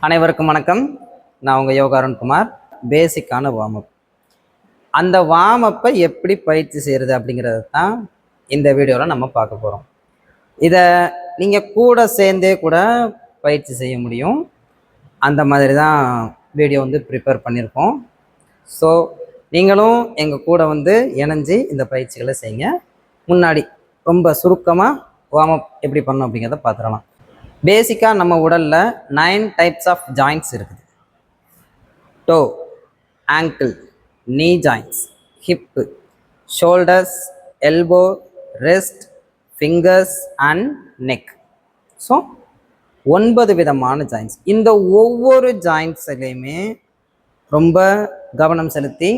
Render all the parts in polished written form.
அனைவருக்கும் வணக்கம். நான் உங்கள் யோகா அருண்குமார். பேசிக்கான வார்ம்-அப், அந்த வார்ம்-அப்பை எப்படி பயிற்சி செய்கிறது அப்படிங்கிறது தான் இந்த வீடியோவில் நம்ம பார்க்க போகிறோம். இதை நீங்கள் கூட சேர்ந்தே கூட பயிற்சி செய்ய முடியும். அந்த மாதிரி தான் வீடியோ ப்ரிப்பேர் பண்ணியிருக்கோம். ஸோ நீங்களும் எங்கள் கூட இணைஞ்சு இந்த பயிற்சிகளை செய்யுங்க. முன்னாடி ரொம்ப சுருக்கமாக வார்ம்-அப் எப்படி பண்ணணும் அப்படிங்கிறத பார்த்துடலாம். பேசிக்காக நம்ம உடலில் 9 டைப்ஸ் ஆஃப் ஜாயின்ட்ஸ் இருக்குது. டோ, ஆங்கிள், நீ joints, hip, shoulders, elbow, rest, fingers and neck. So 9 விதமான ஜாயின்ட்ஸ். இந்த ஒவ்வொரு ஜாயின்ட்ஸ்லையுமே ரொம்ப கவனம் செலுத்தி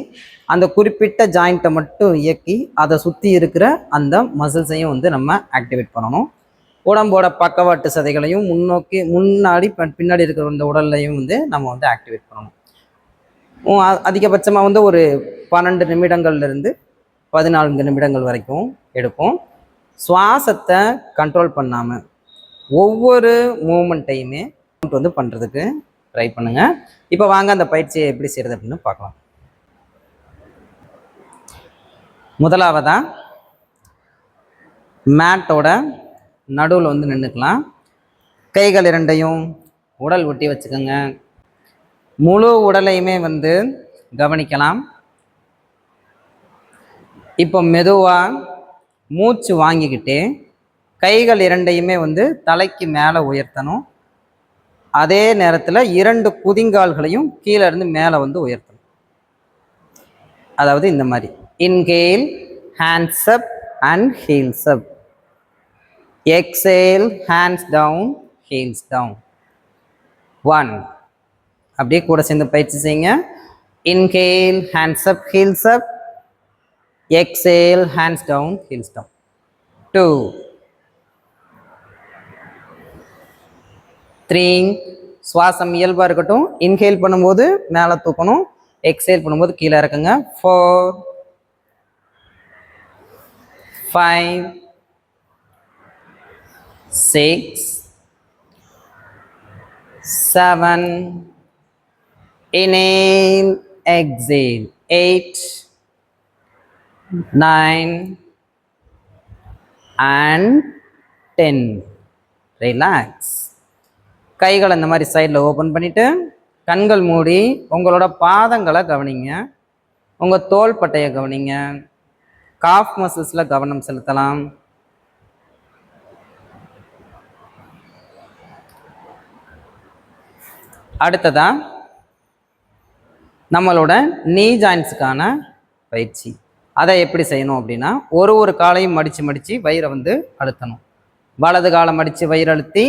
அந்த குறிப்பிட்ட ஜாயிண்ட்டை மட்டும் இயக்கி அதை சுற்றி இருக்கிற அந்த மசில்ஸையும் நம்ம ஆக்டிவேட் பண்ணணும். உடம்போட பக்கவாட்டு சதைகளையும் முன்னாடி பின்னாடி இருக்கிற இந்த உடல்லையும் நம்ம ஆக்டிவேட் பண்ணணும். அதிகபட்சமாக ஒரு 12 நிமிடங்கள்லேருந்து 14 நிமிடங்கள் வரைக்கும் எடுப்போம். சுவாசத்தை கண்ட்ரோல் பண்ணாமல் ஒவ்வொரு மூமெண்ட்டையுமே பண்ணுறதுக்கு ட்ரை பண்ணுங்கள். இப்போ வாங்க அந்த பயிற்சியை எப்படி செய்கிறது அப்படின்னு பார்க்கலாம். முதலாவதாக மேட்டோட நடுவில் நின்றுக்கலாம். கைகள் இரண்டையும் உடல் ஒட்டி வச்சுக்கோங்க. முழு உடலையுமே கவனிக்கலாம். இப்போ மெதுவாக மூச்சு வாங்கிக்கிட்டு கைகள் இரண்டையுமே தலைக்கு மேலே உயர்த்தணும். அதே நேரத்தில் 2 குதிங்கால்களையும் கீழே இருந்து மேலே உயர்த்தணும். அதாவது இந்த மாதிரி inhale, hands up and heels up. Exhale, hands down, heels down. 1. அப்படியே கூட சேர்ந்து பயிற்சி செய்யுங்க. Inhale, hands up, heels up. Exhale, hands down, heels down. 2. 3. சுவாசம் இயல்பாக இருக்கட்டும். இன்ஹேல் பண்ணும்போது மேலே தூக்கணும், எக்ஸேல் பண்ணும்போது கீழே இறக்குங்க. 4. 5. 6, 7, inhale, exhale, 8, 9 and 10. ரிலாக்ஸ். கைகளை இந்த மாதிரி சைடில் ஓப்பன் பண்ணிவிட்டு கண்கள் மூடி உங்களோட பாதங்களை கவனிங்க. உங்கள் தோள்பட்டையை கவனிங்க. காஃப் மசில்ஸில் கவனம் செலுத்தலாம். அடுத்ததா நம்மளோட நீ ஜாயின்ட்ஸுக்கான பயிற்சி. அதை எப்படி செய்யணும் அப்படின்னா, ஒரு காலையும் மடித்து வயிறை அழுத்தணும். வலது காலை மடித்து வயிறு அழுத்தி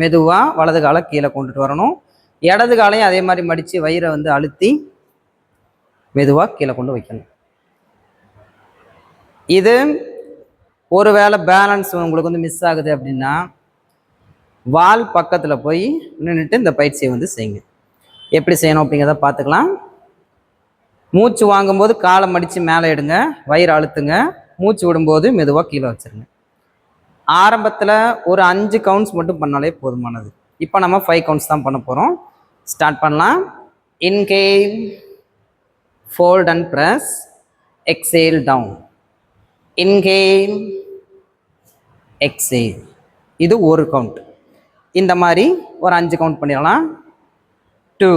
மெதுவாக வலது காலை கீழே கொண்டுட்டு வரணும். இடது காலையும் அதே மாதிரி மடித்து வயிறை அழுத்தி மெதுவாக கீழே கொண்டு வைக்கணும். இது ஒரு வேளை பேலன்ஸ் உங்களுக்கு மிஸ் ஆகுது அப்படின்னா வால் பக்கத்தில் போய் நின்றுட்டு இந்த பயிற்சியை செய்யுங்க. எப்படி செய்யணும் அப்படிங்கிறத பார்த்துக்கலாம். மூச்சு வாங்கும்போது காலை மடித்து மேலே எடுங்க, வயிறு அழுத்துங்க. மூச்சு விடும்போது மெதுவாக கீழே வச்சுருங்க. ஆரம்பத்தில் ஒரு 5 கவுண்ட்ஸ் மட்டும் பண்ணாலே போதுமானது. இப்போ நம்ம 5 கவுண்ட்ஸ் தான் பண்ண போகிறோம். ஸ்டார்ட் பண்ணலாம். Inhale, fold and press, exhale down. Inhale, exhale. இது ஒரு கவுண்ட். இந்த மாதிரி ஒரு 5 கவுண்ட் பண்ணிடலாம். 2,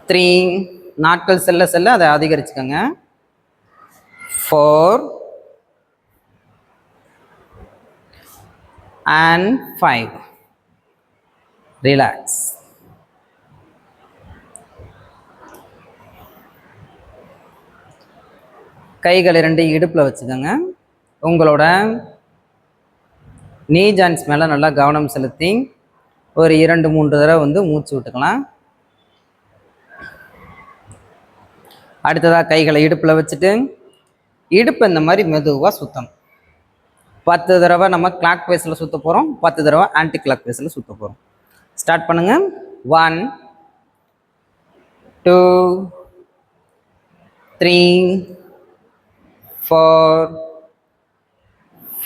3, நாட்கள் செல்ல அதை அதிகரிச்சுக்கோங்க. 4 and 5. ரிலாக்ஸ். கைகள் 2 இடுப்பில் வச்சுக்கோங்க. உங்களோட நீ ஜாயின்ட்ஸ் மேலே நல்லா கவனம் செலுத்தி ஒரு 2-3 தடவை மூச்சு விட்டுக்கலாம். அடுத்ததாக கைகளை இடுப்பில் வச்சுட்டு இடுப்பு இந்த மாதிரி மெதுவாக சுற்றணும். 10 தடவை நம்ம கிளாக் வைஸில் சுற்ற போகிறோம், 10 தடவை ஆன்டி கிளாக் வைஸில் சுற்ற போகிறோம். ஸ்டார்ட் பண்ணுங்கள். 1, 2, 3, 4,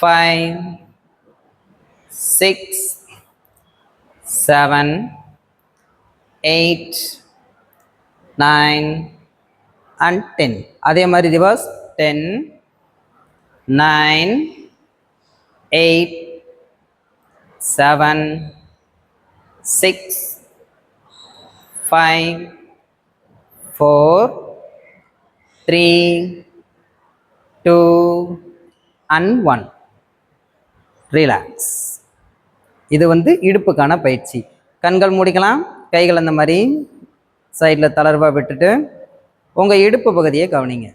5, 6, 7, 8, 9 and 10. அதே மாதிரி ரிவர்ஸ் 10, 9, 8, 7, 6, 5, 4, 3, 2 and 1. ரிலாக்ஸ். இது வந்து இடுப்புக்கான பயிற்சி. கண்கள் மூடிக்கலாம், கைகள் அந்த மாதிரி சைடில் தளர்வாக விட்டுட்டு உங்கள் இடுப்பு பகுதியை கவனிங்க.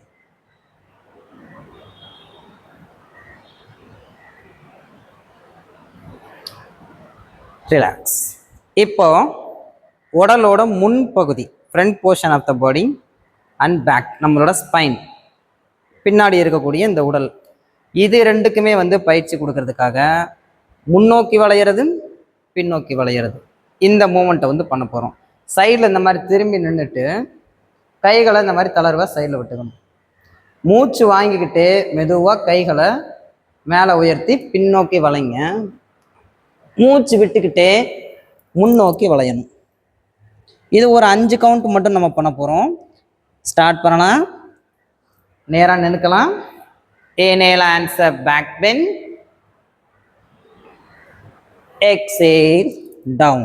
ரிலாக்ஸ். இப்போ உடலோட முன்பகுதி, front portion of the body and back, நம்மளோட ஸ்பைன், பின்னாடி இருக்கக்கூடிய இந்த உடல், இது ரெண்டுக்குமே வந்து பயிற்சி கொடுக்கறதுக்காக முன்னோக்கி வளையிறது, பின்னோக்கி வளையிறது, இந்த மூமெண்ட்டை வந்து பண்ண போகிறோம். சைடில் இந்த மாதிரி திரும்பி நின்றுட்டு கைகளை இந்த மாதிரி தளர்வாக சைடில் விட்டுக்கணும். மூச்சு வாங்கிக்கிட்டு மெதுவாக கைகளை மேலே உயர்த்தி பின்னோக்கி வளைங்க. மூச்சு விட்டுக்கிட்டே முன்னோக்கி வளையணும். இது ஒரு 5 கவுண்ட் மட்டும் நம்ம பண்ண போகிறோம். ஸ்டார்ட் பண்ணலாம். நேராக நிற்கலாம். Inhale, hands up, back bend. Exhale, down.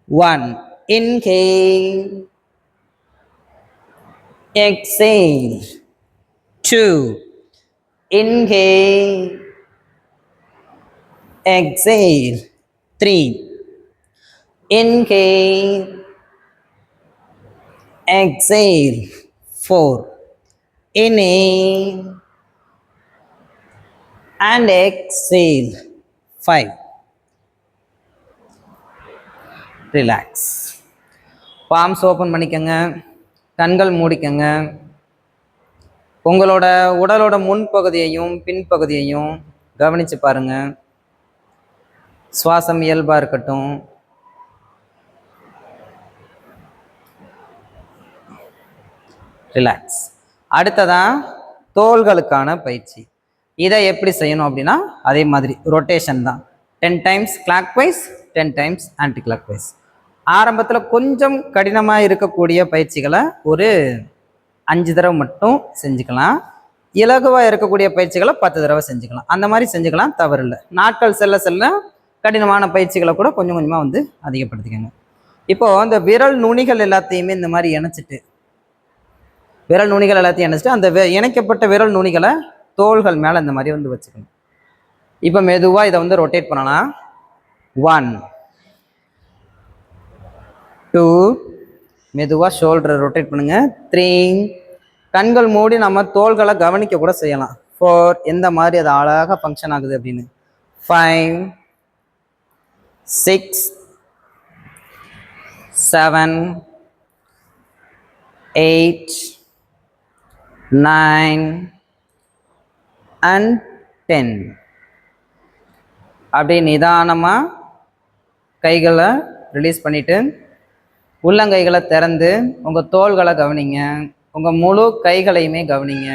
1. Inhale. Exhale. 2. Inhale. Exhale. 3. Inhale. Exhale. 4. Inhale. And exhale. 5. Relax. Palms open பண்ணிக்கங்க, கண்கள் மூடிக்கங்க. உங்களோட உடலோட முன்பகுதியையும் பின்பகுதியையும் கவனித்து பாருங்க. சுவாசம் இயல்பாக இருக்கட்டும். ரிலாக்ஸ். அடுத்ததான் தோள்களுக்கான பயிற்சி. இதை எப்படி செய்யணும் அப்படின்னா அதே மாதிரி ரொட்டேஷன் தான். 10 times clockwise, 10 times anti clockwise. ஆரம்பத்தில் கொஞ்சம் கடினமாக இருக்கக்கூடிய பயிற்சிகளை ஒரு 5 தடவை மட்டும் செஞ்சுக்கலாம். இலகுவாக இருக்கக்கூடிய பயிற்சிகளை 10 தடவை செஞ்சுக்கலாம். அந்த மாதிரி செஞ்சுக்கலாம், தவறு இல்லை. நாட்கள் செல்ல செல்ல கடினமான பயிற்சிகளை கூட கொஞ்சம் கொஞ்சமாக வந்து அதிகப்படுத்திக்கோங்க. இப்போது அந்த விரல் நுனிகள் எல்லாத்தையுமே இந்த மாதிரி இணைச்சிட்டு, விரல் நுனிகள் எல்லாத்தையும் இணைச்சிட்டு அந்த இணைக்கப்பட்ட விரல் நுனிகளை தோள்கள் மேலே இந்த மாதிரி வந்து வச்சுக்கணும். இப்போ மெதுவாக இதை வந்து ரொட்டேட் பண்ணலாம். 1, 2, மெதுவாக ஷோல்டரை ரொட்டேட் பண்ணுங்க. 3, கண்கள் மூடி நம்ம தோள்களை கவனிக்க கூட செய்யலாம். 4, எந்த மாதிரி அது அழகாக ஃபங்க்ஷன் ஆகுது அப்படின்னு. 5, 6, 7, 8, 9 and 10. அப்படியே நிதானமாக கைகளை ரிலீஸ் பண்ணிவிட்டு உள்ளங்கைகளை திறந்து உங்கள் தோள்களை கவனிங்க. உங்கள் முழு கைகளையுமே கவனிங்க.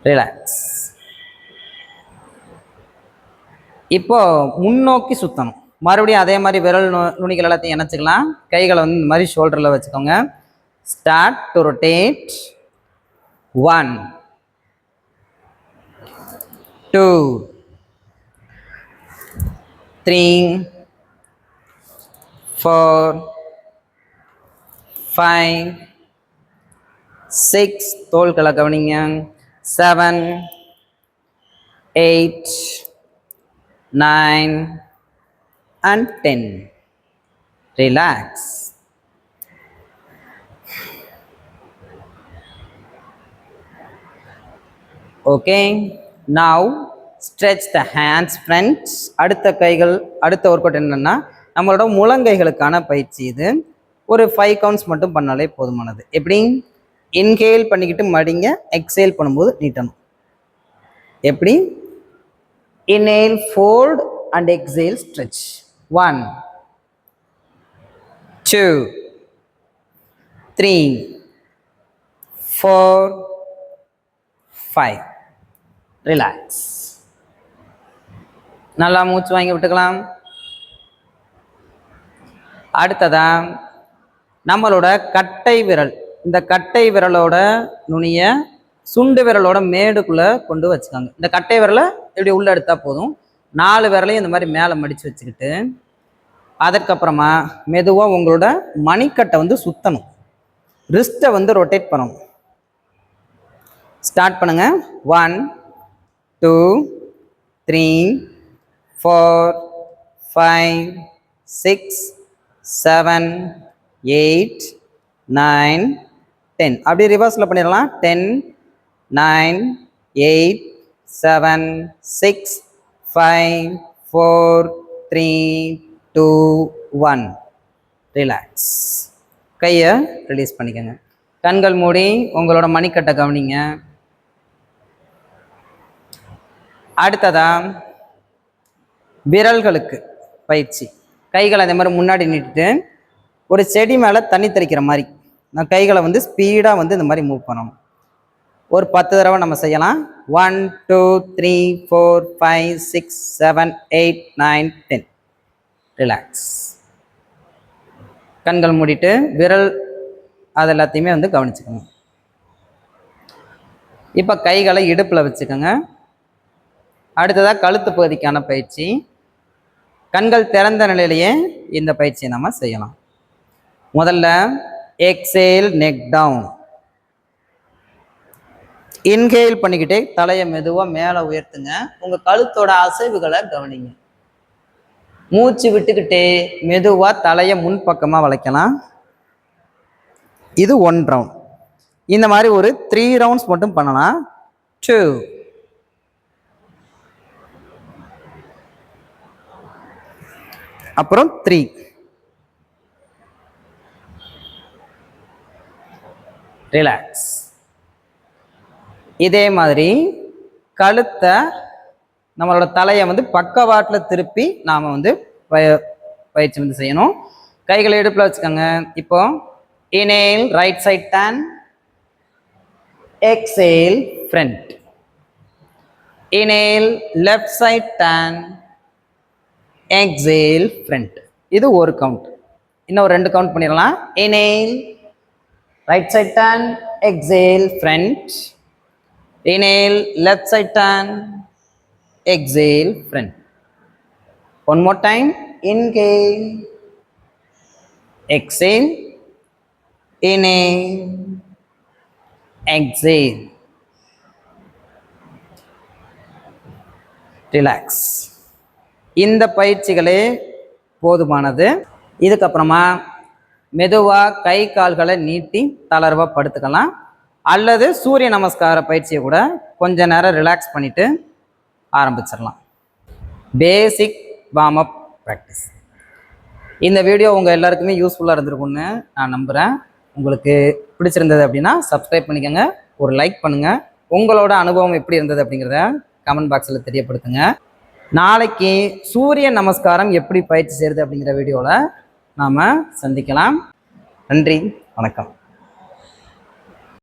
ரிலாக்ஸ். இப்போ முன்னோக்கி சுற்றணும். மறுபடியும் அதே மாதிரி விரல் நுனிகள் எல்லாத்தையும் இணைச்சிக்கலாம். கைகளை வந்து இந்த மாதிரி ஷோல்டரில் வச்சுக்கோங்க. Start to rotate. 1, 2, 3, 4, 5, 6, தோள்களை கவனிங்க. 7, 8, 9 and 10. Relax. Okay, now stretch the hands front. அடுத்த கைகள், அடுத்த ஒர்க் அவுட் என்னன்னா நம்மளோட முழங்கைகளுக்கான பயிற்சி. இது ஒரு 5 கவுண்ட்ஸ் மட்டும் பண்ணாலே போதுமானது. எப்படி? இன்ஹேல் பண்ணிக்கிட்டு மடிங்க, எக்ஸேல் பண்ணும்போது நீட்டணும். எப்படி? Inhale, fold and exhale, stretch. 1, 2, 3, 4, 5. Relax. நல்லா மூச்சு வாங்கி விட்டுக்கலாம். அடுத்ததா நம்மளோட கட்டை விரல், இந்த கட்டை விரலோட நுனிய சுண்டு விரலோட மேடுக்குள்ள கொண்டு வச்சுக்காங்க. இந்த கட்டை விரலை இப்படி உள்ள எடுத்தா போதும். 4 விரலையும் இந்த மாதிரி மேலே மடிச்சு வச்சுக்கிட்டு அதற்கப்புறமா மெதுவாக உங்களோட மணிக்கட்டை வந்து சுத்தணும். ரிஸ்ட்டை வந்து ரொட்டேட் பண்ணணும். ஸ்டார்ட் பண்ணுங்க. 1 2 3 4 5 6 7 8 9 10. அப்படியே ரிவர்ஸில் பண்ணிடலாம். 10 9 8 7 6 5 4 3 2 1. ரிலாக்ஸ். கையை ரிலீஸ் பண்ணிக்கோங்க. கண்கள் மூடி உங்களோட மணிக்கட்டை கவனிங்க. அடுத்ததா விரல்களுக்கு பயிற்சி. கைகளை அதே மாதிரி முன்னாடி நீட்டிட்டு ஒரு செடி மேலே தண்ணி தெளிக்கிற மாதிரி நான் கைகளை வந்து ஸ்பீடாக வந்து இந்த மாதிரி மூவ் பண்ணணும். ஒரு 10 தடவை நம்ம செய்யலாம். 1 2 3 4 5 6 7 8 9 10. ரிலாக்ஸ். கண்கள் மூடிட்டு விரல் அது எல்லாத்தையுமே வந்து கவனிச்சுக்கோங்க. இப்போ கைகளை இடுப்பில் வச்சுக்கோங்க. அடுத்ததாக கழுத்து பகுதிக்கான பயிற்சி. கண்கள் திறந்த நிலையிலேயே இந்த பயிற்சியை நம்ம செய்யலாம். முதல்ல எக்ஸேல் நெக் டவுன். இன்ஹேல் பண்ணிக்கிட்டே தலையை மெதுவாக மேலே உயர்த்துங்க. உங்கள் கழுத்தோட அசைவுகளை கவனிங்க. மூச்சு விட்டுக்கிட்டே மெதுவாக தலையை முன்பக்கமாக வளைக்கலாம். இது 1 ரவுண்ட். இந்த மாதிரி ஒரு 3 ரவுண்ட்ஸ் மட்டும் பண்ணலாம். 2 அப்புறம் 3. ரிலாக்ஸ். இதே மாதிரி கழுத்தை நம்மளோட தலையை வந்து பக்கவாட்டில் திருப்பி நாம் வந்து பயிற்சி வந்து செய்யணும். கைகளை இடுப்பில் வச்சுக்கோங்க. இப்போ inhale right side turn, exhale front. Inhale left side turn, exhale front. இது ஒரு கவுண்ட். இன்னும் 2 கவுண்ட் பண்ணிடலாம். Inhale right side turn, exhale front. Inhale, left side turn, exhale, front. One more time. Inhale, exhale, inhale, exhale. Relax. இந்த பயிற்சிகளே போதுமானது. இதுக்கப்புறமா மெதுவாக கை கால்களை நீட்டி தளர்வாக படுத்துக்கலாம். அல்லது சூரிய நமஸ்கார பயிற்சியை கூட கொஞ்ச நேரம் ரிலாக்ஸ் பண்ணிவிட்டு ஆரம்பிச்சிடலாம். பேசிக் வார்ம் அப் ப்ராக்டிஸ். இந்த வீடியோ உங்கள் எல்லாருக்குமே யூஸ்ஃபுல்லாக இருந்திருக்கும்னு நான் நம்புகிறேன். உங்களுக்கு பிடிச்சிருந்தது அப்படின்னா சப்ஸ்கிரைப் பண்ணிக்கோங்க, ஒரு லைக் பண்ணுங்கள். உங்களோட அனுபவம் எப்படி இருந்தது அப்படிங்கிறத கமெண்ட் பாக்ஸில் தெரியப்படுத்துங்க. நாளைக்கு சூரிய நமஸ்காரம் எப்படி பயிற்சி செய்கிறது அப்படிங்கிற வீடியோவில் நாம் சந்திக்கலாம். நன்றி, வணக்கம்.